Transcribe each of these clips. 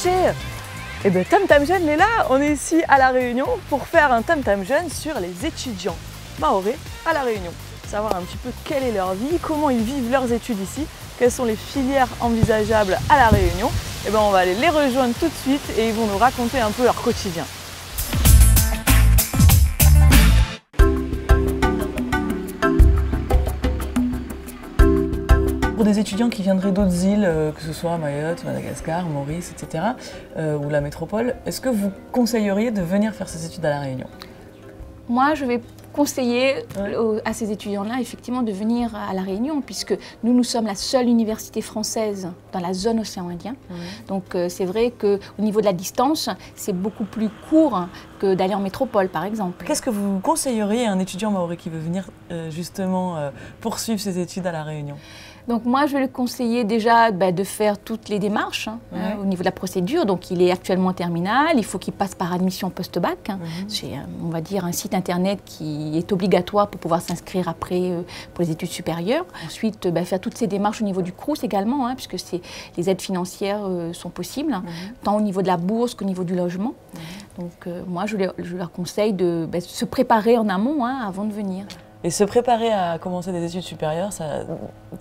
cherchez? Eh bien, Tam Tam Jeune est là. On est ici à La Réunion pour faire un Tam Tam Jeune sur les étudiants mahorais à La Réunion. Savoir un petit peu quelle est leur vie, comment ils vivent leurs études ici, quelles sont les filières envisageables à La Réunion. Eh bien, on va aller les rejoindre tout de suite et ils vont nous raconter un peu leur quotidien. Pour des étudiants qui viendraient d'autres îles, que ce soit Mayotte, Madagascar, Maurice, etc., ou la métropole, est-ce que vous conseilleriez de venir faire ces études à La Réunion? Moi, je vais conseiller à ces étudiants-là, effectivement, de venir à La Réunion, puisque nous sommes la seule université française dans la zone océan Indien. Donc, c'est vrai qu'au niveau de la distance, c'est beaucoup plus court que d'aller en métropole, par exemple. Qu'est-ce que vous conseilleriez à un étudiant mahorais qui veut venir justement poursuivre ses études à La Réunion? Donc moi, je vais lui conseiller déjà de faire toutes les démarches au niveau de la procédure. Donc il est actuellement en terminale, il faut qu'il passe par admission post-bac. C'est, on va dire, un site internet qui est obligatoire pour pouvoir s'inscrire après pour les études supérieures. Ensuite, faire toutes ces démarches au niveau du Crous également, puisque les aides financières sont possibles, tant au niveau de la bourse qu'au niveau du logement. Donc moi, je leur conseille de se préparer en amont avant de venir. Et se préparer à commencer des études supérieures,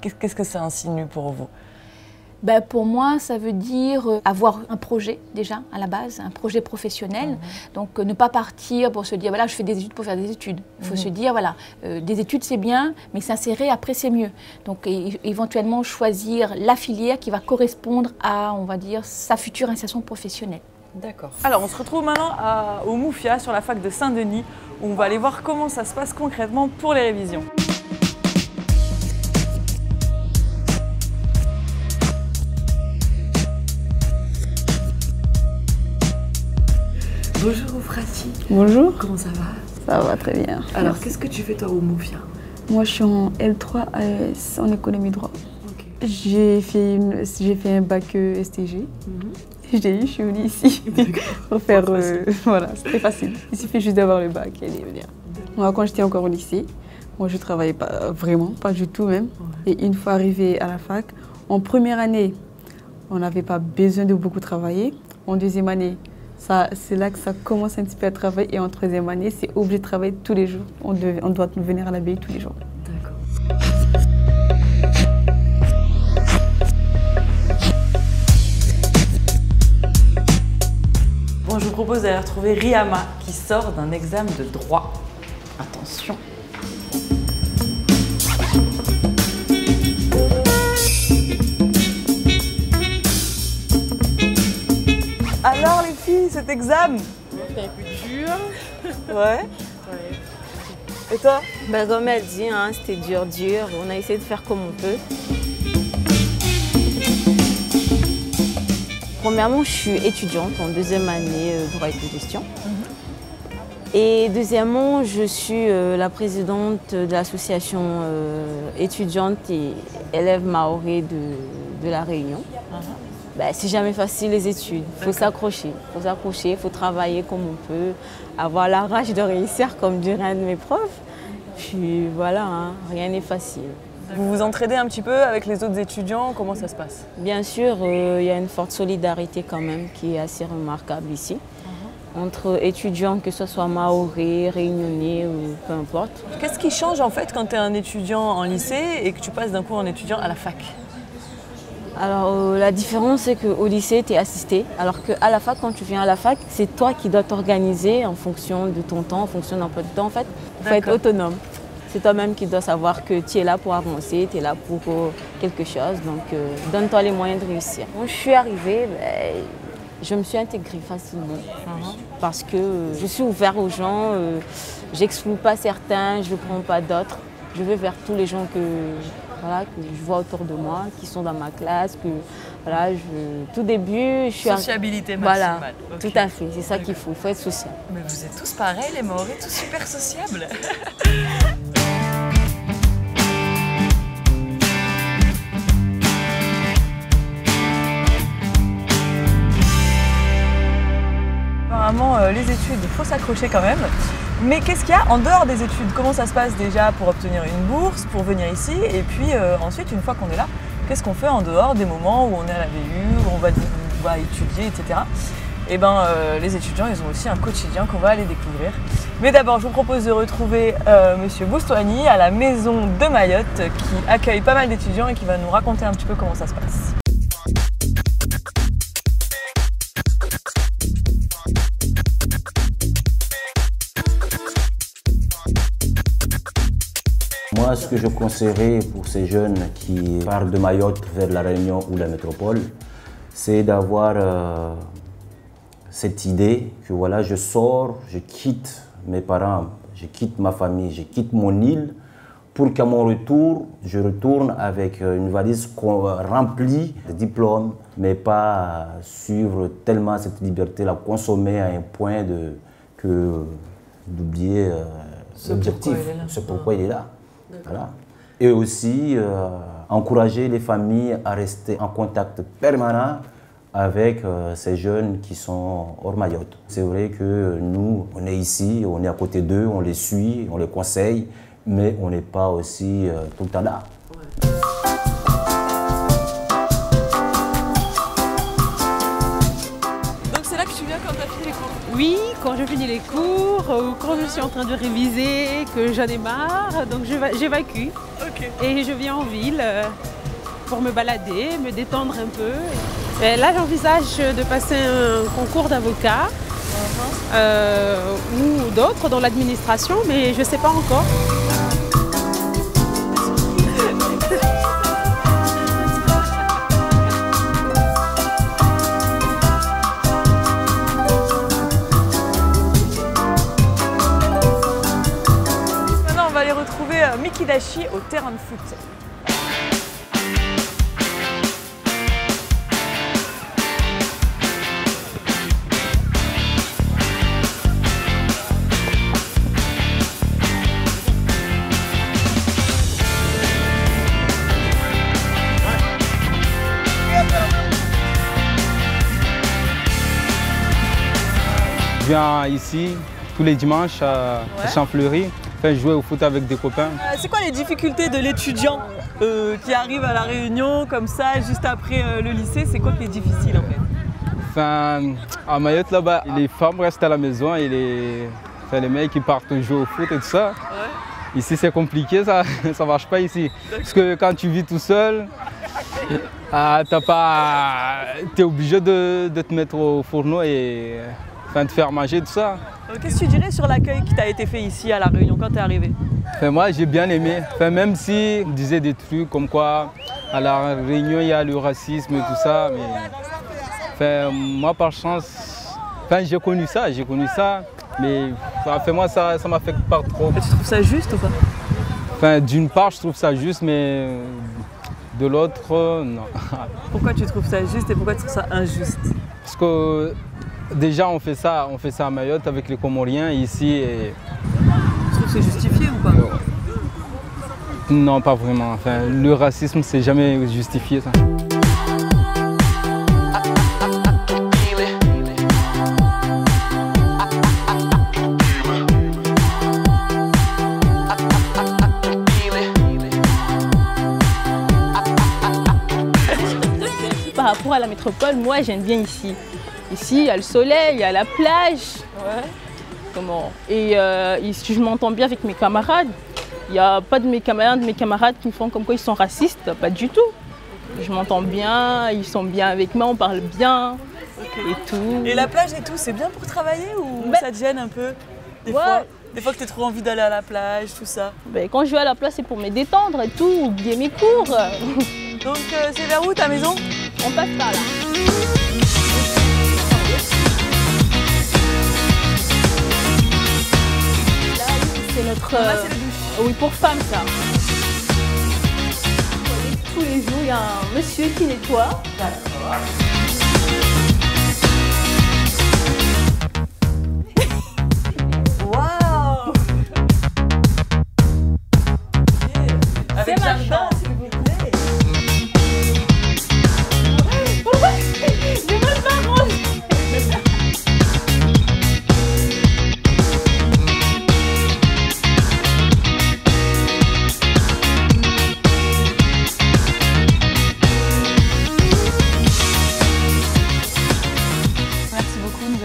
qu'est-ce que ça insinue pour vous? Pour moi, ça veut dire avoir un projet déjà à la base, un projet professionnel. Donc ne pas partir pour se dire voilà, je fais des études pour faire des études. Il faut se dire voilà, des études c'est bien, mais s'insérer après c'est mieux. Donc éventuellement choisir la filière qui va correspondre à, on va dire, sa future insertion professionnelle. D'accord. Alors on se retrouve maintenant au Moufia sur la fac de Saint-Denis où on va aller voir comment ça se passe concrètement pour les révisions. Bonjour Oufrati. Bonjour. Comment ça va? Ça va très bien. Alors qu'est-ce que tu fais toi au Moufia? Moi je suis en L3 AES en économie droit. Okay. J'ai fait un bac STG. Je l'ai eu, je suis venue ici pour faire... voilà, c'est très facile. Il suffit juste d'avoir le bac et de venir. Moi, quand j'étais encore au lycée, moi je ne travaillais pas vraiment, pas du tout même. Et une fois arrivée à la fac, en première année, on n'avait pas besoin de beaucoup travailler. En deuxième année, c'est là que ça commence un petit peu à travailler. Et en troisième année, c'est obligé de travailler tous les jours. On doit venir à l'abbaye tous les jours. Bon, je vous propose d'aller retrouver Rihama qui sort d'un examen de droit. Attention. Alors les filles, cet examen? C'est un peu dur. Ouais. Et toi? Comme elle dit, c'était dur. On a essayé de faire comme on peut. Premièrement, je suis étudiante en deuxième année droit et de gestion. Et deuxièmement, je suis la présidente de l'association étudiante et élèves mahorais de La Réunion. C'est jamais facile les études, il faut s'accrocher, il faut travailler comme on peut, avoir la rage de réussir comme dirait un de mes profs. Puis voilà, rien n'est facile. Vous vous entraidez un petit peu avec les autres étudiants, comment ça se passe? Bien sûr, il y a une forte solidarité quand même qui est assez remarquable ici. Entre étudiants, que ce soit mahorais, réunionnais ou peu importe. Qu'est-ce qui change en fait quand tu es un étudiant en lycée et que tu passes d'un coup en étudiant à la fac? Alors la différence c'est qu'au lycée tu es assisté, alors qu'à la fac, quand tu viens à la fac, c'est toi qui dois t'organiser en fonction de ton temps, en fonction de l'emploi du temps en fait. Il faut être autonome. C'est toi-même qui dois savoir que tu es là pour avancer, tu es là pour quelque chose, donc donne-toi les moyens de réussir. Quand je suis arrivée, je me suis intégrée facilement parce que je suis ouverte aux gens, j'exclus pas certains, je ne prends pas d'autres. Je vais vers tous les gens que je vois autour de moi, qui sont dans ma classe, tout début, je suis... Sociabilité maximale. Voilà, okay. Tout à fait, c'est ça qu'il faut être social. Mais vous êtes tous pareils, les Mahorais, tous super sociables. Apparemment, les études, il faut s'accrocher quand même. Mais qu'est-ce qu'il y a en dehors des études? Comment ça se passe déjà pour obtenir une bourse, pour venir ici? Et puis ensuite, une fois qu'on est là, qu'est-ce qu'on fait en dehors des moments où on est à la BU, où on va va étudier, etc. Et ben les étudiants, ils ont aussi un quotidien qu'on va aller découvrir. Mais d'abord, je vous propose de retrouver Monsieur Boustouani à la maison de Mayotte qui accueille pas mal d'étudiants et qui va nous raconter un petit peu comment ça se passe. Moi, ce que je conseillerais pour ces jeunes qui partent de Mayotte vers la Réunion ou la métropole, c'est d'avoir cette idée que voilà, je sors, je quitte mes parents, je quitte ma famille, je quitte mon île, pour qu'à mon retour, je retourne avec une valise remplie de diplômes, mais pas suivre tellement cette liberté, la consommer à un point d'oublier l'objectif, c'est pourquoi il est là. Voilà. Et aussi encourager les familles à rester en contact permanent avec ces jeunes qui sont hors Mayotte. C'est vrai que nous, on est ici, on est à côté d'eux, on les suit, on les conseille, mais on n'est pas aussi tout le temps là. Ouais. Donc c'est là que tu viens quand tu as fini les cours? Oui, quand je finis les cours ou quand je suis en train de réviser, que j'en ai marre, donc j'évacue. Okay. Et je viens en ville pour me balader, me détendre un peu. Et là, j'envisage de passer un concours d'avocat ou d'autres dans l'administration, mais je ne sais pas encore. Maintenant, on va aller retrouver Miki Dashi au terrain de foot. Je viens ici tous les dimanches à Champfleury, jouer au foot avec des copains. C'est quoi les difficultés de l'étudiant qui arrive à La Réunion comme ça, juste après le lycée? C'est quoi qui est difficile en fait? À Mayotte là-bas, les femmes restent à la maison et les mecs qui partent jouer au foot et tout ça. Ouais. Ici c'est compliqué, ça ne marche pas ici. Parce que quand tu vis tout seul, t'es obligé de te mettre au fourneau et de faire manger tout ça. Qu'est-ce que tu dirais sur l'accueil qui t'a été fait ici à La Réunion quand tu es arrivé? Moi j'ai bien aimé, même si on disait des trucs comme quoi à La Réunion il y a le racisme et tout ça, mais moi par chance, j'ai connu ça, mais moi ça m'affecte pas trop. Et tu trouves ça juste ou pas? D'une part je trouve ça juste, mais de l'autre non. Pourquoi tu trouves ça juste et pourquoi tu trouves ça injuste? Parce que déjà on fait ça à Mayotte avec les Comoriens ici. Et... Tu trouves que c'est justifié ou pas? Non, pas vraiment. Le racisme c'est jamais justifié ça. Par rapport à la métropole, moi j'aime bien ici. Ici, il y a le soleil, il y a la plage. Ouais. Et ici, je m'entends bien avec mes camarades. Il n'y a pas de mes camarades qui me font comme quoi ils sont racistes, pas du tout. Je m'entends bien, ils sont bien avec moi, on parle bien et tout. Et la plage et tout, c'est bien pour travailler ou ça te gêne un peu des fois que tu as trop envie d'aller à la plage, tout ça? Quand je vais à la plage, c'est pour me détendre et tout, oublier mes cours. Donc c'est vers où ta maison? On passe par là. C'est notre... Là, c'est la douche. Oui, pour femmes, ça. Tous les jours, il y a un monsieur qui nettoie. D'accord. Waouh! Avec jardin, s'il vous plaît. Pourquoi? J'ai même pas rangé.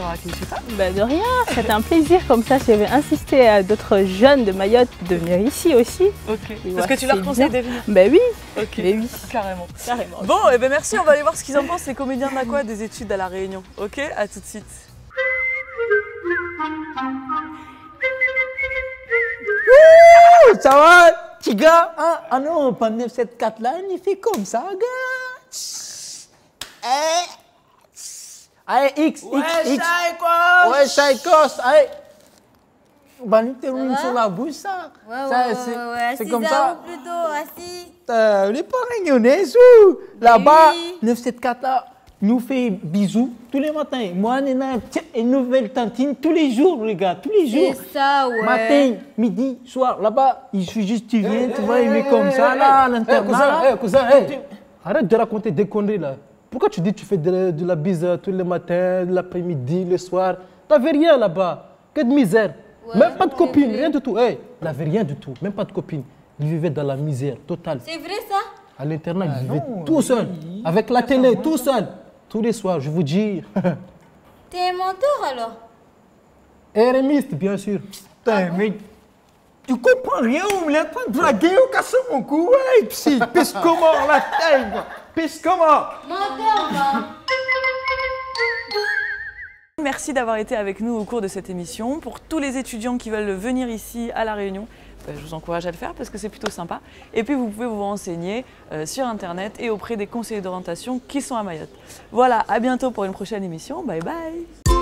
d'avoir accueilli chez toi. De rien, c'était un plaisir. Comme ça, j'avais insisté à d'autres jeunes de Mayotte de venir ici aussi. Ok. Parce que tu leur conseilles de venir. Oui. Ok. Mais oui. Carrément. Carrément. Bon, merci, on va aller voir ce qu'ils en pensent, les comédiens de l'Aqua des études à La Réunion. Ok, à tout de suite. Ça va, petit gars? Ah non, pas 974 là, il fait comme ça, gars. Allez, X. Ouais, Chaikos. Allez. Bah, nous terminons sur la bouche, ça. Ouais. C'est comme ça. Plutôt, assis. On n'est pas réunionnais, là-bas, 974 là. Nous fait bisous tous les matins. Moi, Nena, une nouvelle tantine tous les jours, les gars, tous les jours. C'est ça, ouais. Matin, midi, soir, là-bas, il suffit juste, tu viens, tu vas aimer comme ça, là, à l'intérieur. Cousin, arrête de raconter des conneries, là. Pourquoi tu dis que tu fais de la bise tous les matins, l'après-midi, le soir? T'avais rien là-bas, que de misère. Ouais, même pas de copine, rien du tout. Il n'avait rien du tout, même pas de copine. Il vivait dans la misère totale. C'est vrai, ça? À l'internat, il vivait tout seul, avec la télé, tout seul. Tous les soirs, je vous dis. T'es un menteur alors? Érémiste, bien sûr. Putain, mais tu comprends rien, on me l'a en train de draguer, on casse mon cou, ouais, psy, pisse comment la tête, pisse comment? Menteur, va. Merci d'avoir été avec nous au cours de cette émission. Pour tous les étudiants qui veulent venir ici à La Réunion, je vous encourage à le faire parce que c'est plutôt sympa. Et puis vous pouvez vous renseigner sur internet et auprès des conseillers d'orientation qui sont à Mayotte. Voilà, à bientôt pour une prochaine émission. Bye bye.